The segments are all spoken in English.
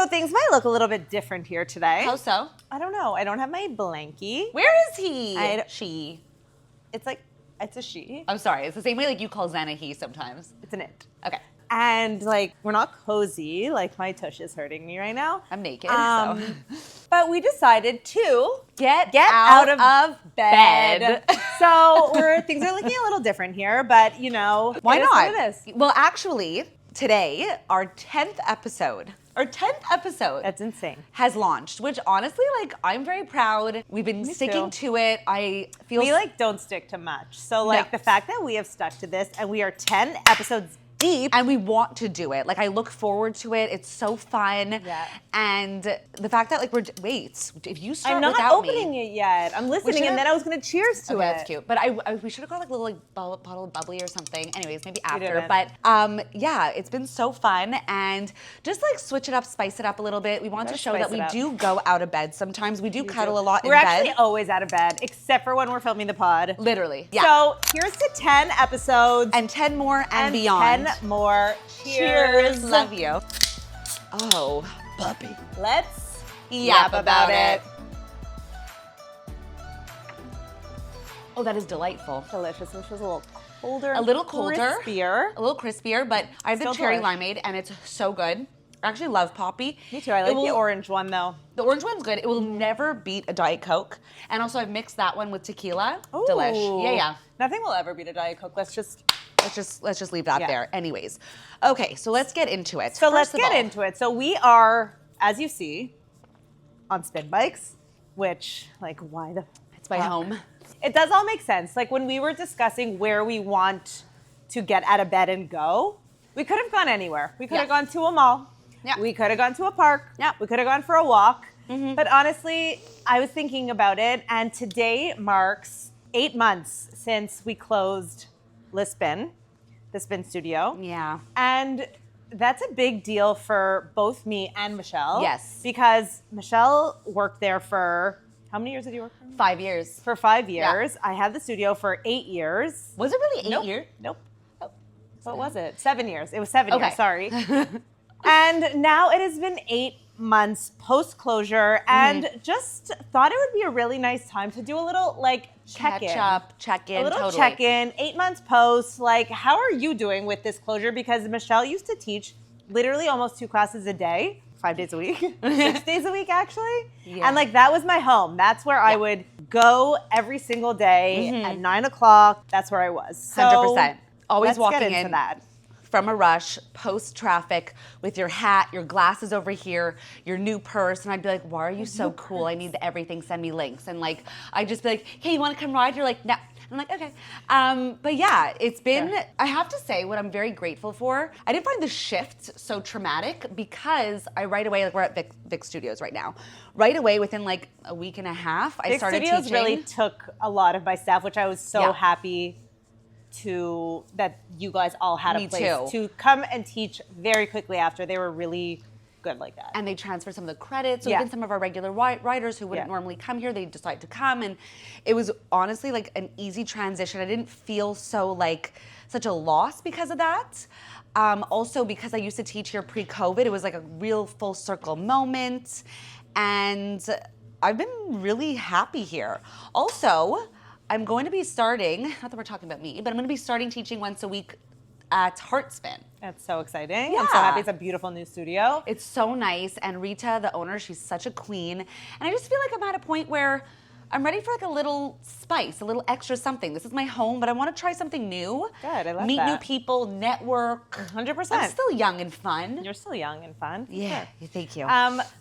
So things might look a little bit different here today. How so? I don't know. I don't have my blankie. Where is he? She. It's a she. I'm sorry. It's the same way like you call Zen a he sometimes. It's an it. Okay. And like, we're not cozy. Like, my tush is hurting me right now. I'm naked. But we decided to Get out of bed. So things are looking a little different here, but you know, Why it is not? what it is. Well, actually, today, our 10th episode. That's insane. Has launched, which honestly, like, I'm very proud. We've been sticking to it. I feel we like don't stick to much. So like the fact that we have stuck to this and we are 10 episodes deep. And we want to do it. Like, I look forward to it. It's so fun. Yeah. And the fact that, like, if you start I'm not without opening it yet. I'm listening, and then I was going to cheers to it. That's cute. But we should have got, like, a little, like, bottle of bubbly or something. Anyways, maybe after. didn't. But, yeah, it's been so fun. And just, like, switch it up, spice it up a little bit. We want to show that we do go out of bed sometimes. We do cuddle a lot in bed. We're actually always out of bed, except for when we're filming the pod. Literally. Yeah. So here's to 10 episodes. And 10 more and beyond. 10 more. Cheers. Love you. Oh, puppy. Let's yap about it. Oh, that is delightful. Delicious. This was a little colder. A little colder. Crispier. A little crispier, but I have the cherry limeade and it's so good. I actually love Poppy. Me too. I like the orange one though. The orange one's good. It will never beat a Diet Coke. And also I've mixed that one with tequila. Ooh. Delish. Yeah. Nothing will ever beat a Diet Coke. Let's just leave that there. Anyways. Okay, so let's get into it. So let's get into it. So we are, as you see, on spin bikes, which, like, why the It's my home. It does all make sense. Like, when we were discussing where we want to get out of bed and go, we could have gone anywhere. We could have gone to a mall. Yeah. We could have gone to a park. Yeah. We could have gone for a walk. Mm-hmm. But honestly, I was thinking about it, and today marks 8 months since we closed the spin studio. Yeah. And that's a big deal for both me and Michelle. Yes. Because Michelle worked there for, how many years did you work for? 5 years. For 5 years. Yeah. I had the studio for 8 years. Was it really 8 years? Nope. What was it? 7 years. It was 7 years, sorry. And now it has been 8 months post-closure, and just thought it would be a really nice time to do a little, like, check-in. Check-in, a little totally. check-in, 8 months post. Like, how are you doing with this closure? Because Michelle used to teach literally almost 2 classes a day, 5 days a week, 6 days a week, actually. Yeah. And, like, that was my home. That's where I would go every single day at 9 o'clock. That's where I was. So 100%. Always let's walking get into in that. From a rush, post traffic, with your hat, your glasses over here, your new purse, and I'd be like, why are you so cool? I need everything, send me links. And like, I'd just be like, hey, you wanna come ride? You're like, no. I'm like, okay. But yeah, it's been, I have to say what I'm very grateful for. I didn't find the shift so traumatic because I right away, like we're at Vic Studios right now. Right away, within like a week and a half, I started teaching. Vic Studios really took a lot of my staff, which I was so happy that you guys all had a place to come and teach very quickly after. They were really good like that. And they transferred some of the credits. So even some of our regular writers who wouldn't normally come here, they decided to come. And it was honestly like an easy transition. I didn't feel so like such a loss because of that. Also because I used to teach here pre-COVID, it was like a real full circle moment. And I've been really happy here. Also, I'm going to be starting, not that we're talking about me, but I'm going to be starting teaching once a week at Heartspin. That's so exciting. Yeah. I'm so happy. It's a beautiful new studio. It's so nice. And Rita, the owner, she's such a queen. And I just feel like I'm at a point where I'm ready for like a little spice, a little extra something. This is my home, but I want to try something new. Good, I love that. Meet new people, network. 100%. I'm still young and fun. You're still young and fun. Yeah, thank you.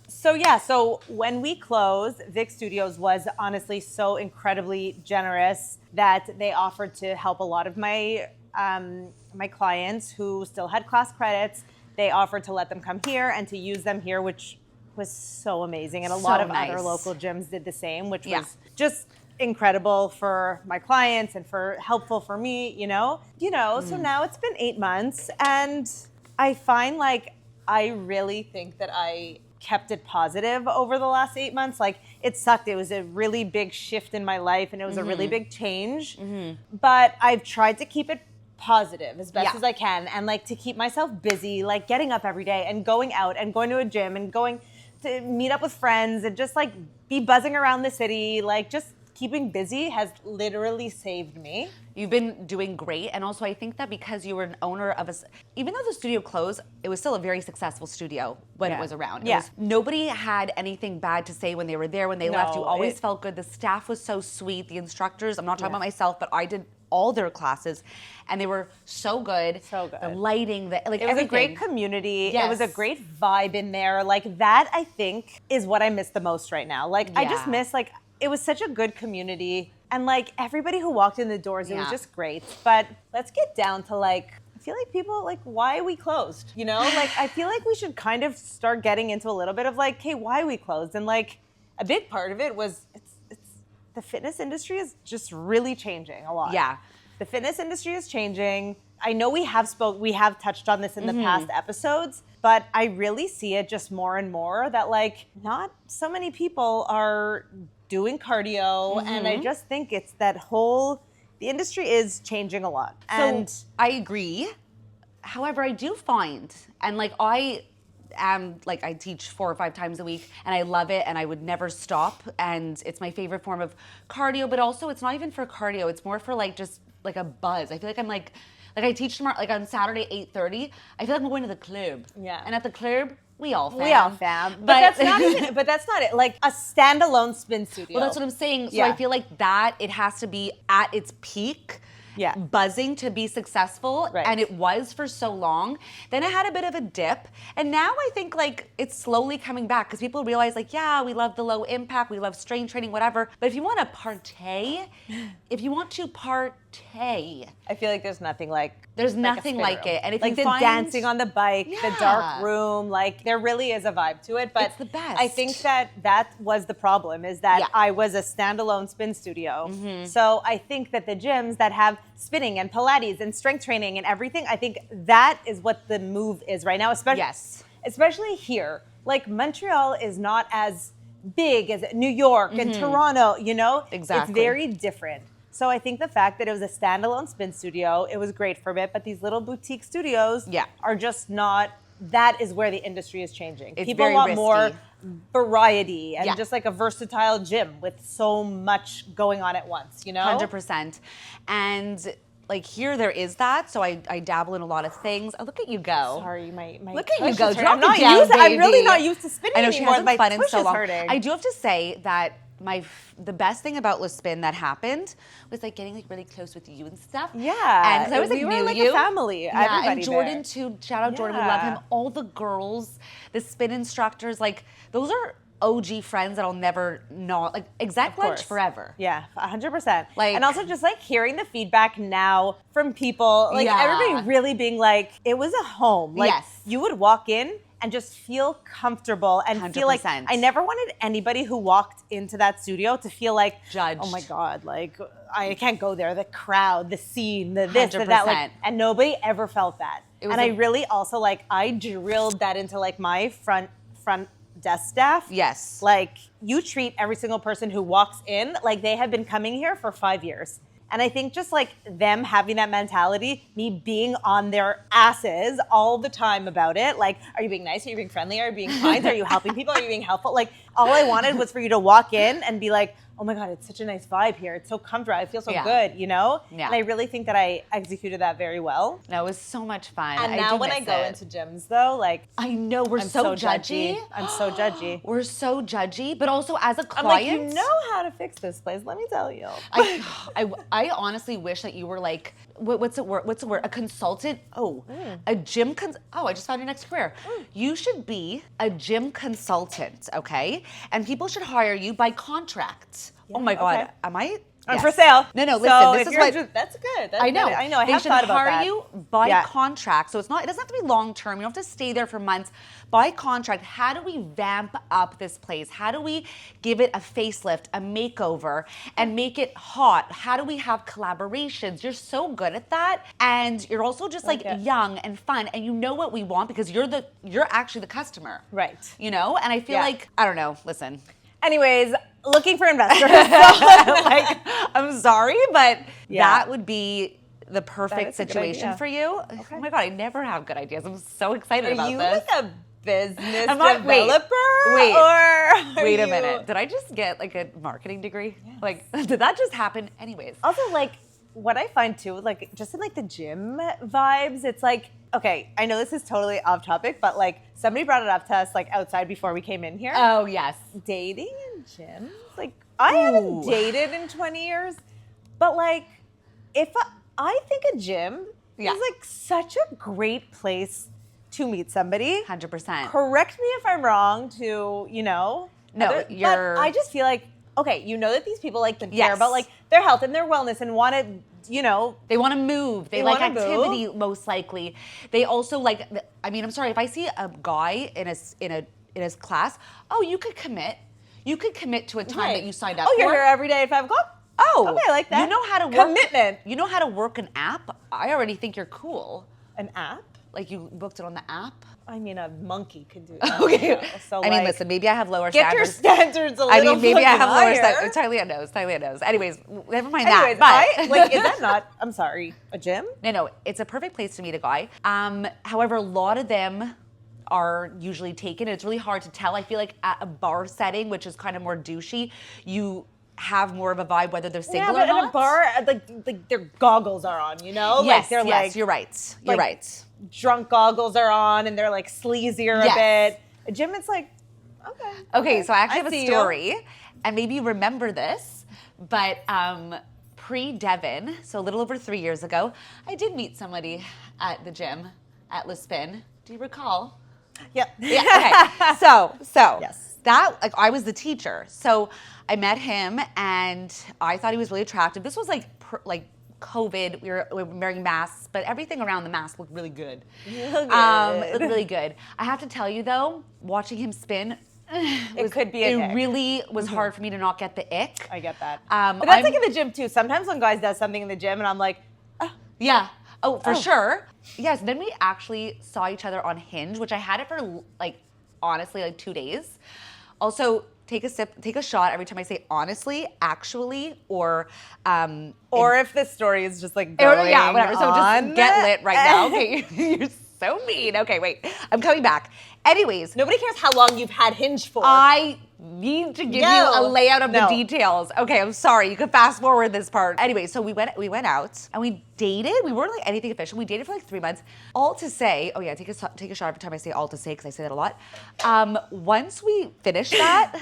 So when we closed, Vic Studios was honestly so incredibly generous that they offered to help a lot of my my clients who still had class credits. They offered to let them come here and to use them here, which was so amazing. And a lot of other local gyms did the same, which was just incredible for my clients and for helpful for me, you know. So now it's been 8 months, and I find like I really think that I kept it positive over the last 8 months. Like, it sucked. It was a really big shift in my life, and it was a really big change. But I've tried to keep it positive as best Yeah. as I can, and like to keep myself busy, like getting up every day and going out and going to a gym and going to meet up with friends and just like be buzzing around the city, like just keeping busy has literally saved me. You've been doing great. And also, I think that because you were an owner of even though the studio closed, it was still a very successful studio when it was around. Yeah. Nobody had anything bad to say when they were there, when they left. You always felt good. The staff was so sweet. The instructors, I'm not talking about myself, but I did all their classes and they were so good. So good. The lighting, it was a great community. Yes. It was a great vibe in there. Like that, I think, is what I miss the most right now. Like I just miss, like, it was such a good community. And like everybody who walked in the doors, it was just great. But let's get down to like, I feel like people, like, why we closed, you know? Like, I feel like we should kind of start getting into a little bit of like, hey, why we closed? And like, a big part of it was, it's the fitness industry is just really changing a lot. Yeah. The fitness industry is changing. I know we have touched on this in the past episodes, but I really see it just more and more that like not so many people are doing cardio, and I just think it's that the industry is changing a lot. And I agree. However, I do find, and like I teach 4 or 5 times a week and I love it and I would never stop, and it's my favorite form of cardio, but also it's not even for cardio, it's more for like just like a buzz. I feel like I'm like I teach tomorrow, like on Saturday 8:30, I feel like I'm going to the club. Yeah. And at the club, we all fam. we all fam. But that's not even, but that's not it. Like a standalone spin studio. Well, that's what I'm saying. So I feel like that it has to be at its peak. Yeah. Buzzing to be successful, Right. and it was for so long. Then it had a bit of a dip, and now I think like it's slowly coming back because people realize like, yeah, we love the low impact, we love strength training, whatever. But if you want to partay, I feel like there's nothing like there's like a nothing spin like room. it. And if like you the find dancing on the bike, the dark Yeah. room, like there really is a vibe to it. But It's the best. I think that was the problem, is that Yeah. I was a standalone spin studio. So I think that the gyms that have spinning and Pilates and strength training and everything, I think that is what the move is right now, especially here. Like Montreal is not as big as New York and Toronto, you know? Exactly. It's very different. So I think the fact that it was a standalone spin studio, it was great for a bit, but these little boutique studios are just not, that is where the industry is changing. It's People very want risky. more variety and Yeah. just like a versatile gym with so much going on at once, you know? 100%. And like here there is that, so I dabble in a lot of things. Oh, look at you go. Sorry, my Look at you tush go. is hurting. Drop I'm not it down, used. I'm really baby. not used to spinning I know she anymore. hasn't My spun in tush so is long. hurting. I do have to say that the best thing about Le Spin that happened was like getting like really close with you and stuff. Yeah, and 'cause I was like we were knew like you. a family. Yeah, Everybody and Jordan there. too. Shout out Jordan, we love him. Yeah. All the girls, the spin instructors, like those are OG friends that I'll never not like. Exec lunch course. forever. Yeah, 100%. Like- and also just like hearing the feedback now from people, like Yeah. everybody really being like, it was a home. Like Yes. you would walk in and just feel comfortable and feel like 100%. I never wanted anybody who walked into that studio to feel like Judged. Oh my God, like I can't go there. The crowd, the scene, the this, the that, 100%. like, and nobody ever felt that. was And a- I really also like I drilled that into like my front desk staff. Yes. Like you treat every single person who walks in like they have been coming here for 5 years. And I think just like them having that mentality, me being on their asses all the time about it, like, are you being nice? Are you being friendly? Are you being kind? Are you helping people? Are you being helpful? Like, all I wanted was for you to walk in and be like, oh my God, it's such a nice vibe here. It's so comfortable. I feel so good, you know? Yeah. And I really think that I executed that very well. No, it was so much fun. And I now do when I miss go it. into gyms though, like, I know we're I'm so judgy. I'm so judgy. We're so judgy, but also as a I'm like, client, you know how to fix this place. Let me tell you. I honestly wish that you were like, what's the word? What's the word? A consultant? Oh, a gym oh, I just found your next career. You should be a gym consultant, okay? And people should hire you by contract. Oh my God, okay. am I? I'm Yes. for sale. No, So listen, this if is you're what. that's good. I know. I know. I They have should thought about hire that. you by Yeah. contract. So it doesn't have to be long term. You don't have to stay there for months. By contract, how do we vamp up this place? How do we give it a facelift, a makeover, and make it hot? How do we have collaborations? You're so good at that. And you're also just like it. young and fun, and you know what we want because you're actually the customer. Right. You know? And I feel Yeah. like, I don't know, listen. Anyways, looking for investors. So, Like, I'm sorry, but Yeah. that would be the perfect situation for you. Okay. Oh my God, I never have good ideas. I'm so excited about this. Are you like a business developer? Wait a minute. Did I just get like a marketing degree? Yes. Like, did that just happen? Anyways. Also, like, what I find too, like, just in like the gym vibes, it's like, okay, I know this is totally off topic, but like somebody brought it up to us like outside before we came in here. Oh, yes. Dating in gyms. Like, I haven't dated in 20 years, but like, I think a gym is like such a great place to meet somebody. 100%. Correct me if I'm wrong to, you know. No, but I just feel like, okay, you know that these people like to care about like their health and their wellness and want to, you know. They want to move. They like activity most likely. They also like, I mean, I'm sorry, if I see a guy in his class, oh, you could commit. You could commit to a time that you signed up for. Oh, you're here every day at 5 o'clock? Oh. Okay, I like that. You know how to work. Commitment. You know how to work an app? I already think you're cool. An app? Like you booked it on the app? I mean, a monkey could do that. Okay. So I mean, listen, maybe I have lower get standards. Get your standards a little I mean, maybe I have lower standards. Talia knows. Anyways, never mind Anyways, that. But is that not, I'm sorry, a gym? No, it's a perfect place to meet a guy. However, a lot of them are usually taken. It's really hard to tell. I feel like at a bar setting, which is kind of more douchey, you have more of a vibe whether they're single or not. At a bar, like their goggles are on, you know? Yes, like they're yes, you're right. You're right. Drunk goggles are on and they're like sleazier a bit. A gym, it's like, okay. So I actually have a story, and maybe you remember this, but pre-Devon, so a little over 3 years ago, I did meet somebody at the gym at Le Spin. Do you recall? Yep. Yeah. Okay. So yes. That, like, I was the teacher. So I met him and I thought he was really attractive. This was like COVID. We were wearing masks, but everything around the mask looked really good. Looked really good. I have to tell you though, watching him spin, it really was hard for me to not get the ick. I get that. But that's like in the gym too. Sometimes when guys does something in the gym and I'm like, yeah. Oh, for sure. Yes. Then we actually saw each other on Hinge, which I had it for honestly 2 days. Also, take a shot every time I say honestly, actually, or if the story is just like going whatever. So on. Just get lit right now. Okay, you're so mean. Okay, wait, I'm coming back. Anyways, nobody cares how long you've had Hinge for. I need to give you a layout of the details. Okay, I'm sorry. You can fast forward this part. Anyway, so we went out and we dated. We weren't like anything official. We dated for like 3 months. All to say, take a shot every time I say all to say because I say that a lot. Once we finished that.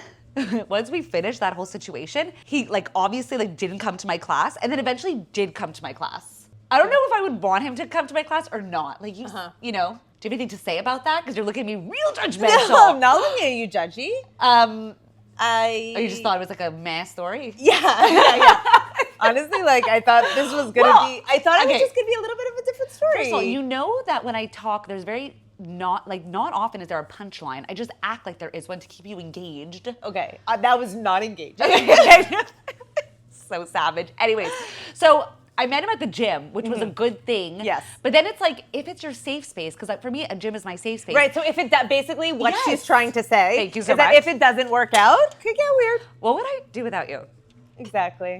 Once we finished that whole situation, he obviously didn't come to my class, and then eventually did come to my class. I don't know if I would want him to come to my class or not. You know, do you have anything to say about that? Because you're looking at me real judgmental. No, I'm not looking at you judgy. You just thought it was like a meh story? Yeah. Honestly, I thought this was gonna be. I thought it was just gonna be a little bit of a different story. First of all, you know that when I talk, there's not often is there a punchline. I just act like there is one to keep you engaged. Okay, that was not engaged. So savage. Anyways, so I met him at the gym, which was a good thing. Yes. But then it's if it's your safe space, because for me, a gym is my safe space. Right, so if basically what she's trying to say Thank you so is much. that if it doesn't work out, it could get weird. What would I do without you? Exactly.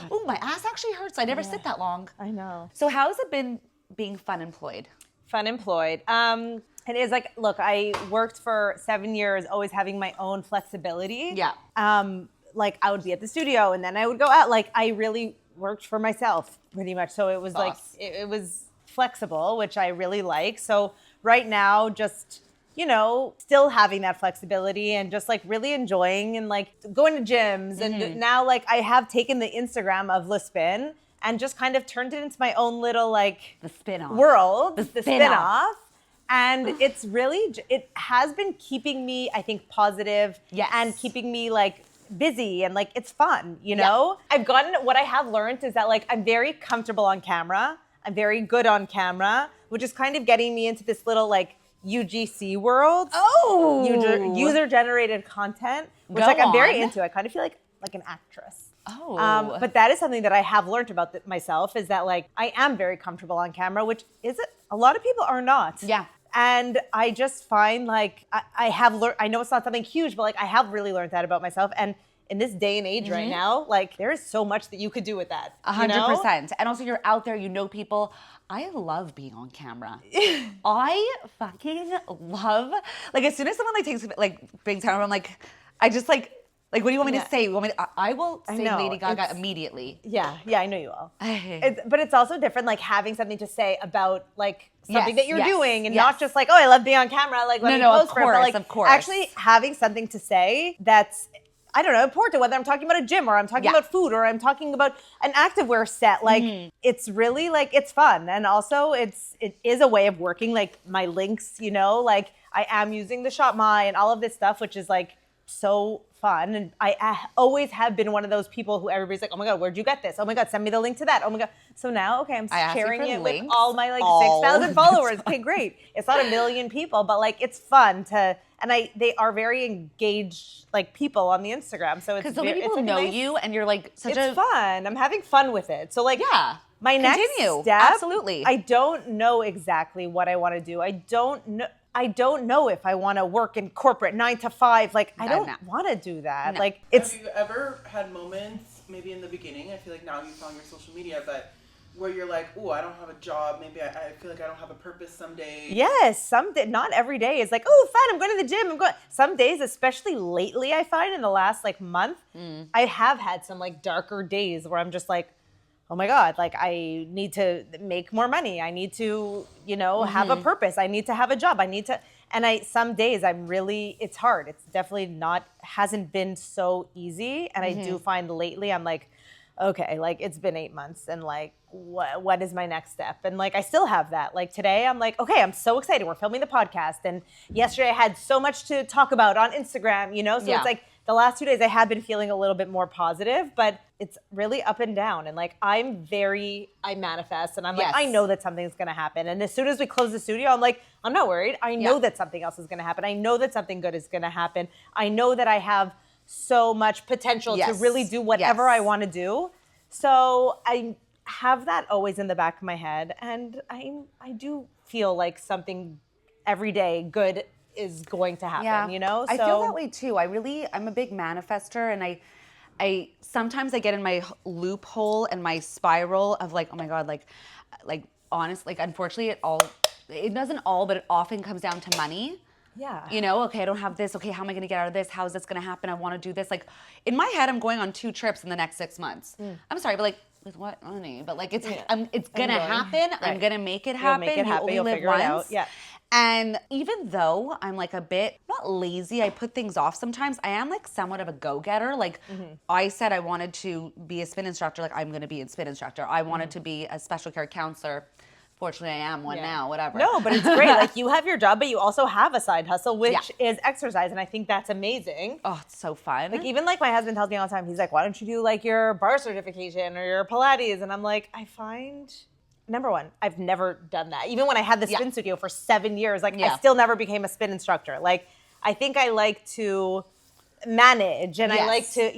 Oh, my ass actually hurts. I never sit that long. I know. So how has it been being fun employed? Fun employed. It is look, I worked for 7 years, always having my own flexibility. Yeah. I would be at the studio and then I would go out. I really worked for myself pretty much. So it was it was flexible, which I really like. So right now, just, still having that flexibility and just really enjoying and going to gyms. And now I have taken the Instagram of Le Spin and just kind of turned it into my own little the spin-off world, the spin-off. And it has been keeping me, I think, positive and keeping me busy and it's fun, you know? What I have learned is that I'm very comfortable on camera. I'm very good on camera, which is kind of getting me into this little UGC world. Oh! User-generated content, which I'm very into. I kind of feel like an actress. Oh. But that is something that I have learned about myself is that I am very comfortable on camera, which a lot of people are not. Yeah. And I just find I have learned, I know it's not something huge, but I have really learned that about myself. And in this day and age right now, like there is so much that you could do with that. 100%. And also you're out there, you know people. I love being on camera. I fucking love, like as soon as someone brings camera, I'm like, I just like what do you want me to say? I will say Lady Gaga immediately. Yeah, I know you will. But it's also different, like having something to say about like something that you're doing, and not just like, oh, I love being on camera. Like let me post for it. But like, of course. Actually having something to say that's, I don't know, important, whether I'm talking about a gym or I'm talking about food or I'm talking about an activewear set. Like it's really like, it's fun. And also it is a way of working, like my links, like I am using the Shop My and all of this stuff, which is like so fun. And I always have been one of those people who everybody's like, oh my God, where'd you get this? Oh my God, send me the link to that. Oh my God. So now, okay, I'm sharing it with all my like 6,000 followers. Okay, great. It's not 1 million people, but like it's fun to, and they are very engaged like people on the Instagram. So it's, because so many people know you and you're like it's fun. I'm having fun with it. So like, my next step, absolutely. I don't know exactly what I want to do. I don't know if I want to work in corporate 9 to 5. Like, I don't want to do that. No. Like, have you ever had moments, maybe in the beginning, I feel like now you found your social media, but where you're like, oh, I don't have a job. Maybe I feel like I don't have a purpose some days. Yes, not every day is like, oh, fun, I'm going to the gym. Some days, especially lately, I find in the last like month, I have had some like darker days where I'm just like, oh my God, like I need to make more money. I need to, have a purpose. I need to have a job. Some days it's hard. It's definitely hasn't been so easy. And I do find lately I'm like, okay, like it's been 8 months and like, what is my next step? And like, I still have that. Like today I'm like, okay, I'm so excited. We're filming the podcast. And yesterday I had so much to talk about on Instagram, so it's like, the last 2 days I have been feeling a little bit more positive, but it's really up and down. And like, I manifest and I'm like, I know that something's going to happen. And as soon as we close the studio, I'm like, I'm not worried. I know that something else is going to happen. I know that something good is going to happen. I know that I have so much potential to really do whatever I want to do. So I have that always in the back of my head. And I do feel like something every day good is going to happen, So I feel that way too. I'm a big manifester, and I sometimes I get in my loophole and my spiral of like, oh my God, like honest, like unfortunately it doesn't all, but it often comes down to money. Yeah. Okay, I don't have this. Okay, how am I going to get out of this? How is this going to happen? I want to do this. Like in my head, I'm going on 2 trips in the next 6 months. I'm sorry, but like, with what money? But like, it's going to happen. Right. I'm going to make it happen. You'll make it happen. You You'll only figure live it once. out. Yeah. And even though I'm like a bit, not lazy, I put things off sometimes, I am like somewhat of a go-getter. Like I said I wanted to be a spin instructor, like I'm going to be a spin instructor. I wanted to be a special care counselor. Fortunately, I am one now, whatever. No, but it's great. Like you have your job, but you also have a side hustle, which is exercise. And I think that's amazing. Oh, it's so fun. Like even like my husband tells me all the time, he's like, why don't you do like your bar certification or your Pilates? And I'm like, I find... Number one, I've never done that. Even when I had the spin studio for 7 years, like I still never became a spin instructor. Like I think I like to manage and I like to,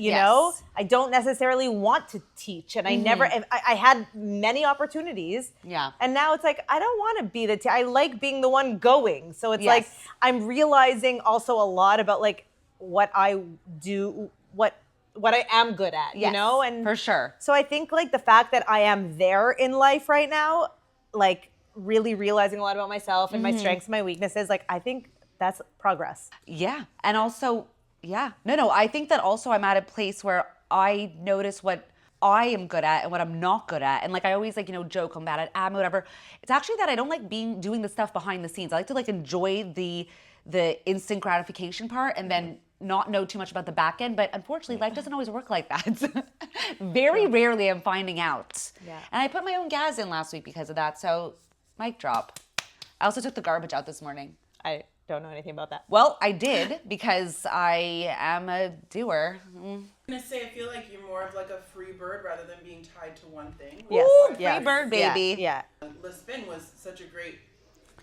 I don't necessarily want to teach. And I never, I had many opportunities. Yeah. And now it's like, I don't want to be I like being the one going. So it's like, I'm realizing also a lot about like what I do, what I am good at, and for sure. So I think like the fact that I am there in life right now, like really realizing a lot about myself and my strengths and my weaknesses, like I think that's progress. Yeah. And also, I think that also I'm at a place where I notice what I am good at and what I'm not good at. And like I always like, joke, I'm bad at admin, whatever. It's actually that I don't like doing the stuff behind the scenes. I like to like enjoy the instant gratification part and then not know too much about the back end, but unfortunately life doesn't always work like that. Very rarely I'm finding out. Yeah. And I put my own gas in last week because of that, so mic drop. I also took the garbage out this morning. I don't know anything about that. Well, I did because I am a doer. I'm gonna say I feel like you're more of like a free bird rather than being tied to one thing. Yes. Ooh, free bird, baby. Yeah. The spin was such a great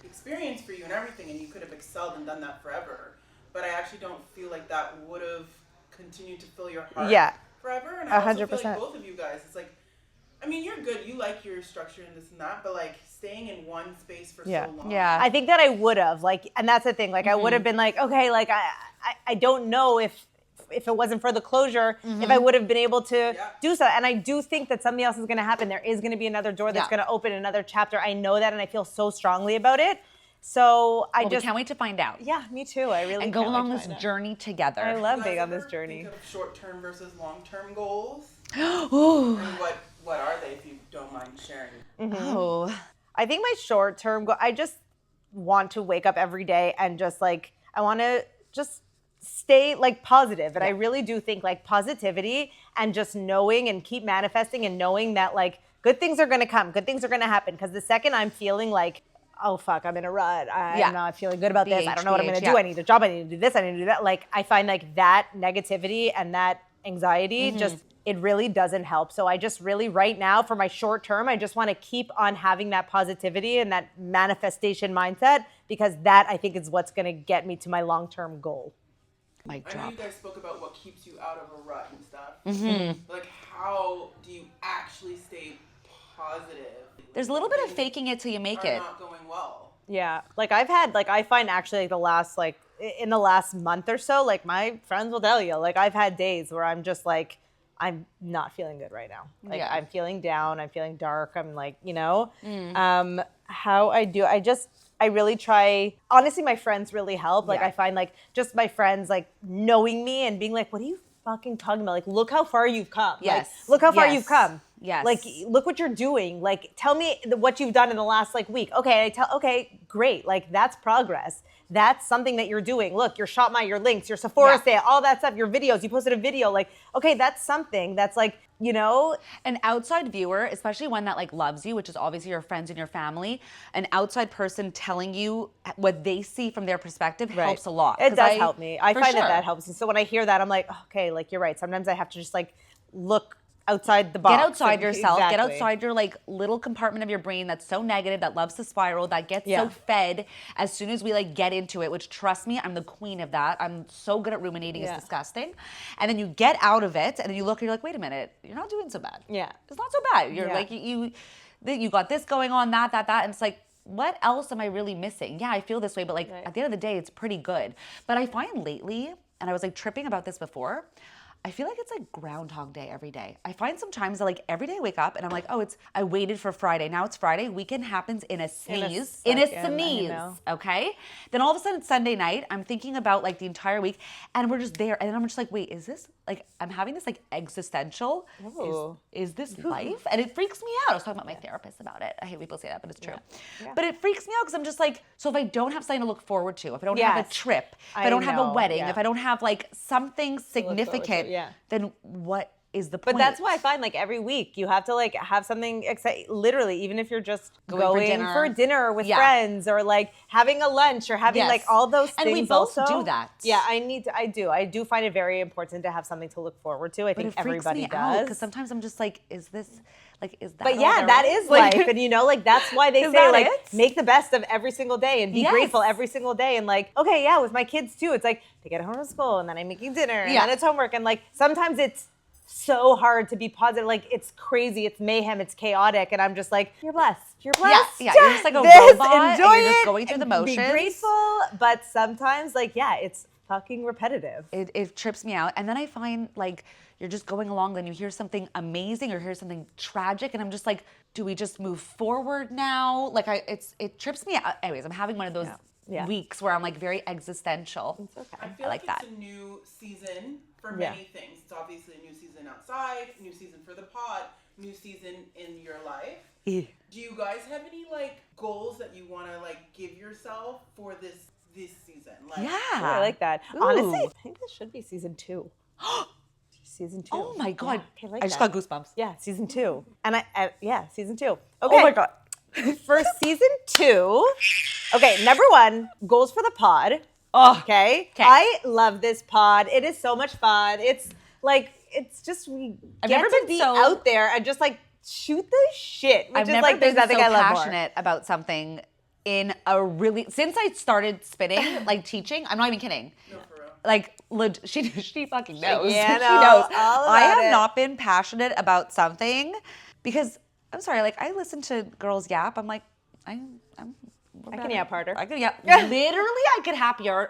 experience for you and everything, and you could have excelled and done that forever. But I actually don't feel like that would have continued to fill your heart forever. And I also 100%. feel like both of you guys, it's like, I mean, you're good. You like your structure and this and that, but like staying in one space for so long. Yeah. I think that I would have, like, and that's the thing. Like, I would have been like, okay, like, I don't know if if it wasn't for the closure, if I would have been able to do so. And I do think that something else is going to happen. There is going to be another door that's going to open, another chapter. I know that, and I feel so strongly about it. So we can't wait to find out. Yeah, me too. I really and go along this journey together. I love being on this journey. Think of short-term versus long-term goals. Ooh. And what are they, if you don't mind sharing? Oh, I think my short-term goal, I just want to wake up every day and just like, I want to just stay like positive. And I really do think like positivity and just knowing and keep manifesting and knowing that like good things are going to come, good things are going to happen. Because the second I'm feeling like, oh fuck, I'm in a rut, I'm not feeling good about this, I don't know what I'm going to do, I need a job, I need to do this, I need to do that. Like I find like that negativity and that anxiety just, it really doesn't help. So I just really right now for my short term, I just want to keep on having that positivity and that manifestation mindset, because that I think is what's going to get me to my long-term goal. Mic I know drop. you guys spoke about what keeps you out of a rut and stuff. Like how do you actually stay positive? There's a little bit of faking it till you make it. Not going well. Yeah, like I've had, like I find actually like the last, like in the last month or so, like my friends will tell you, like I've had days where I'm just like, I'm not feeling good right now. Like I'm feeling down, I'm feeling dark, I'm like, you know, how I really try, honestly, my friends really help. Like I find like just my friends like knowing me and being like, what are you fucking talking about? Like, look how far you've come. Yes. Like, look how far you've come. Yes. Like, look what you're doing. Like, tell me what you've done in the last like week. Okay, great. Like, that's progress. That's something that you're doing. Look, your Shopmy, your links, your Sephora sale, all that stuff, your videos, you posted a video. Like, okay, that's something that's like, you know. An outside viewer, especially one that like loves you, which is obviously your friends and your family, an outside person telling you what they see from their perspective helps a lot. It does help me. I find that helps me. So when I hear that, I'm like, okay, like you're right. Sometimes I have to just like look outside the box. Get outside yourself. Get outside your like little compartment of your brain that's so negative, that loves to spiral, that gets so fed as soon as we like get into it, which trust me, I'm the queen of that. I'm so good at ruminating. It's disgusting. And then you get out of it and then you look and you're like, wait a minute, you're not doing so bad. Yeah. It's not so bad. You're like, you got this going on, that. And it's like, what else am I really missing? Yeah, I feel this way, but like at the end of the day, it's pretty good. But I find lately, and I was like tripping about this before, I feel like it's like Groundhog Day every day. I find sometimes that like every day I wake up and I'm like, oh, I waited for Friday. Now it's Friday. Weekend happens in a sneeze. In a sneeze. Okay? Then all of a sudden it's Sunday night. I'm thinking about like the entire week and we're just there. And then I'm just like, wait, is this like, I'm having this like existential, is this life? And it freaks me out. I was talking about my therapist about it. I hate people say that, but it's true. But it freaks me out because I'm just like, so if I don't have something to look forward to, if I don't have a trip, if I don't have a wedding, if I don't have like something significant, then what is the point? But that's why I find like every week you have to like have something exciting. Literally, even if you're just going for dinner with friends or like having a lunch or having like all those things. And we both also do that. Yeah, I do find it very important to have something to look forward to. I think everybody does. Because sometimes I'm just like, is that? But yeah, that is life, and you know, like that's why they say like make the best of every single day and be grateful every single day. And like, okay, yeah, with my kids too, it's like they get home from school and then I'm making dinner and then it's homework, and like sometimes it's so hard to be positive. Like it's crazy, it's mayhem, it's chaotic, and I'm just like, you're blessed. You're blessed. Yeah, you're just like a robot. Enjoy and you're just going through the motions. Be grateful, but sometimes like it's fucking repetitive. It trips me out, and then I find like you're just going along, then you hear something amazing or hear something tragic, and I'm just like, do we just move forward now? Like it trips me out. Anyways, I'm having one of those weeks where I'm like very existential. It's okay. I feel like it's a new season for many things. It's obviously a new season outside, new season for the pod, new season in your life. Do you guys have any like goals that you want to like give yourself for this season? Like, I like that. Ooh. Honestly, I think this should be season 2. Season 2. Oh my God. Yeah, I just got goosebumps. Yeah, season 2. And season 2. Okay. Oh my God. For season 2, okay, number 1, goals for the pod. Oh. Okay. I love this pod. It is so much fun. It's like, it's just, I've never been so out there and just like shoot the shit. Which I've is never like, been there's nothing so I love passionate about something in a really, since I started spinning, like teaching, I'm not even kidding. No, for real. Like, she fucking knows. Yeah, she knows. All I about have it. not been passionate about something because, I'm sorry, like I listen to girls yap. I'm like, I'm I can yap harder. I could yap. Literally, I could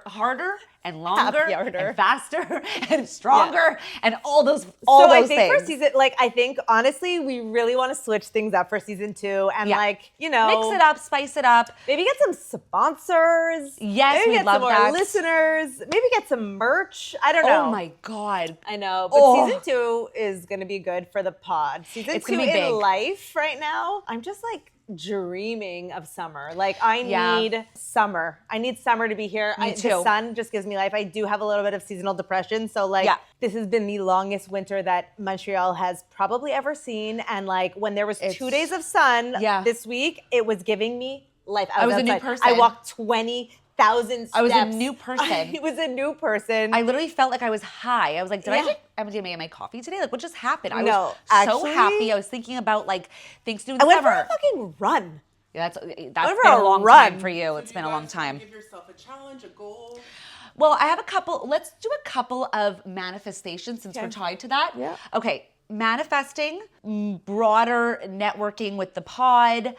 harder and longer and faster and stronger and all those things. I think for season, like, I think honestly, we really want to switch things up for season 2 and like, you know, mix it up, spice it up. Maybe get some sponsors. Yes, maybe we get love some that. more listeners. Maybe get some merch. I don't know. Oh my God. I know, but season 2 is going to be good for the pod. Season 2 in life right now, I'm just like dreaming of summer. Like I need summer. I need summer to be here. Me too. The sun just gives me life. I do have a little bit of seasonal depression. So like this has been the longest winter that Montreal has probably ever seen. And like when there was 2 days of sun this week, it was giving me life. I was a new person. I walked 20,000 steps. I was a new person. I was a new person. I literally felt like I was high. I was like, did I make my coffee today? Like, what just happened? I was so happy. I was thinking about like things to do in the summer. I went for a fucking run. Yeah, that's been a long time for you. It's been a long time. Give yourself a challenge, a goal. Well, I have a couple. Let's do a couple of manifestations since we're tied to that. Yeah. Okay. Manifesting, broader networking with the pod,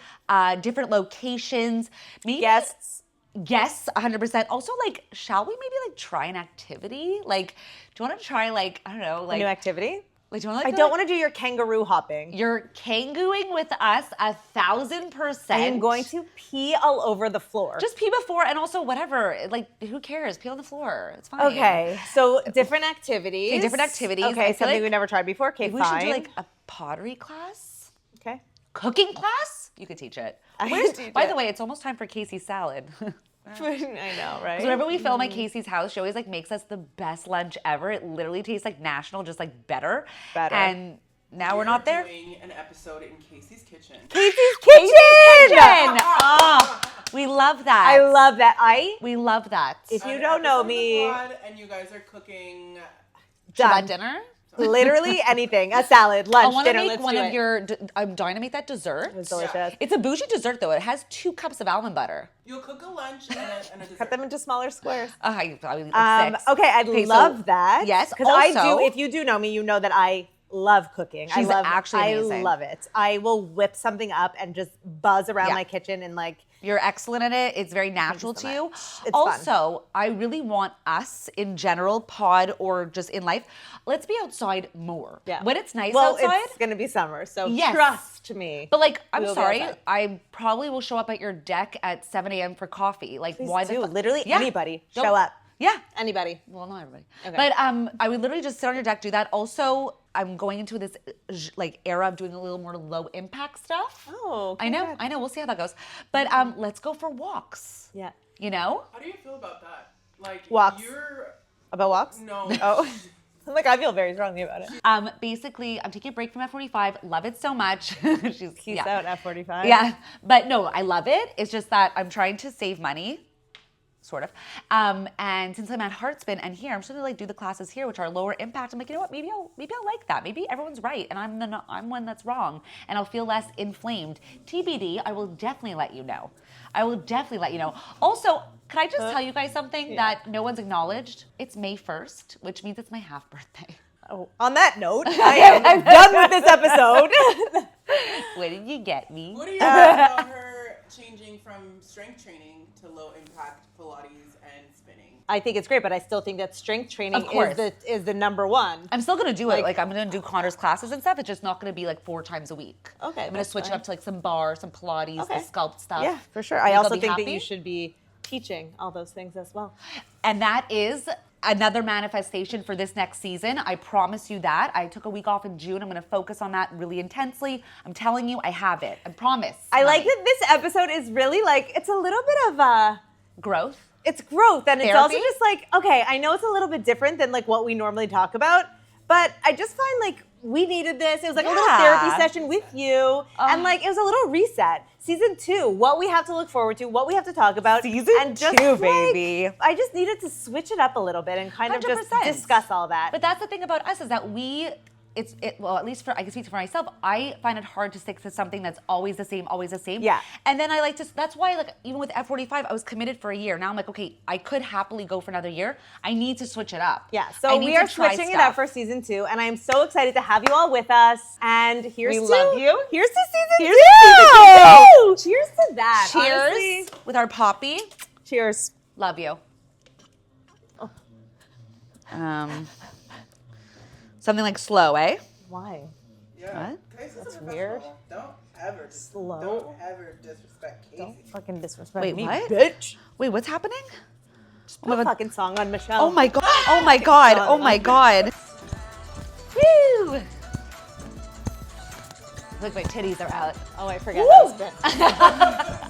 different locations, maybe guests. Yes, 100%. Also, like, shall we maybe like try an activity? Like, do you want to try like, I don't know, like a new activity? Like, do you want I don't want to do your kangaroo hopping. You're kangooing with us 1,000%. I am going to pee all over the floor. Just pee before, and also whatever. Like, who cares? Pee on the floor. It's fine. Okay, so different activities. Okay, different activities. Okay, something we've never tried before. Okay, we fine. should do like a pottery class. Okay. Cooking class? You could teach it. By the way, it's almost time for Casey's salad. I know, right? Whenever we film at Casey's house, she always like makes us the best lunch ever. It literally tastes like national, just like better. And now we're not there. Doing an episode in Casey's kitchen. Casey's kitchen! Oh, we love that. I love that. We love that. If you don't know me, and you guys are cooking that dinner. Literally anything. A salad, lunch, dinner. I want to make one of your. I'm dying to make that dessert. It's delicious. It's a bougie dessert though. It has 2 cups of almond butter. You'll cook a lunch and a dessert. Cut them into smaller squares. Like 6. Okay, I'd love that. Yes, because I do. If you do know me, you know that I love cooking. She's actually amazing. I love it. I will whip something up and just buzz around my kitchen and like. You're excellent at it. It's very natural to you. It's also, fun. I really want us in general, pod or just in life, let's be outside more. Yeah. When it's nice outside. outside. It's going to be summer, so trust me. But like, I'm sorry, I probably will show up at your deck at 7 a.m. for coffee. Like, Please why do. Literally anybody show up. Yeah. Anybody. Well, not everybody. Okay. But I would literally just sit on your deck, do that. Also, I'm going into this like era of doing a little more low impact stuff. Oh, okay, I know. We'll see how that goes. But let's go for walks. Yeah. You know? How do you feel about that? Like walks. You're about walks? No. Oh. Like I feel very strongly about it. Basically, I'm taking a break from F45. Love it so much. Peace out, F45. Yeah. But no, I love it. It's just that I'm trying to save money. Sort of. And since I'm at Heartspin and here, I'm just gonna like do the classes here, which are lower impact. I'm like, you know what? Maybe I'll like that. Maybe everyone's right, and I'm one that's wrong, and I'll feel less inflamed. TBD. I will definitely let you know. Also, can I just tell you guys something that no one's acknowledged? It's May 1st, which means it's my half birthday. Oh, on that note, I am done with this episode. Where did you get me? What do you think about her changing from strength training to low impact Pilates and spinning? I think it's great, but I still think that strength training Of course. is the number one. I'm still gonna do it. Like I'm gonna do Connor's classes and stuff. It's just not gonna be like 4 times a week. Okay, I'm gonna switch it up to like some bar, some Pilates, the sculpt stuff. Yeah, for sure. You I think also I'll be think that happy? you should be teaching all those things as well. And that is another manifestation for this next season. I promise you that. I took a week off in June. I'm going to focus on that really intensely. I'm telling you, I have it. I promise. I like that this episode is really like, it's a little bit of growth. It's growth. And it's Therapy? also just like, okay, I know it's a little bit different than like what we normally talk about, but I just find like we needed this. It was like a little therapy session with you. And like, it was a little reset. Season 2, what we have to look forward to, what we have to talk about. Season and just, 2, like, baby. I just needed to switch it up a little bit and kind of just 100%. discuss all that. But that's the thing about us is that we well, at least I can speak for myself, I find it hard to stick to something that's always the same. Yeah. And then that's why, like, even with F45, I was committed for a year. Now I'm like, okay, I could happily go for another year. I need to switch it up. Yeah, so we are switching it up for season 2, and I am so excited to have you all with us. And here's We love you. Here's to season 2. Cheers to that. Cheers Honestly. with our Poppy. Cheers. Love you. Oh. Something like slow, eh? Why? Yeah. What? Casey's That's a weird. professional. Don't ever Slow. Don't ever disrespect Casey. Don't fucking disrespect Wait, me, what? bitch. Wait, what's happening? Put a fucking song on Michelle. Oh my god. Oh my god. Oh my god. Woo! Look, my titties are out. Oh, I forgot that was good.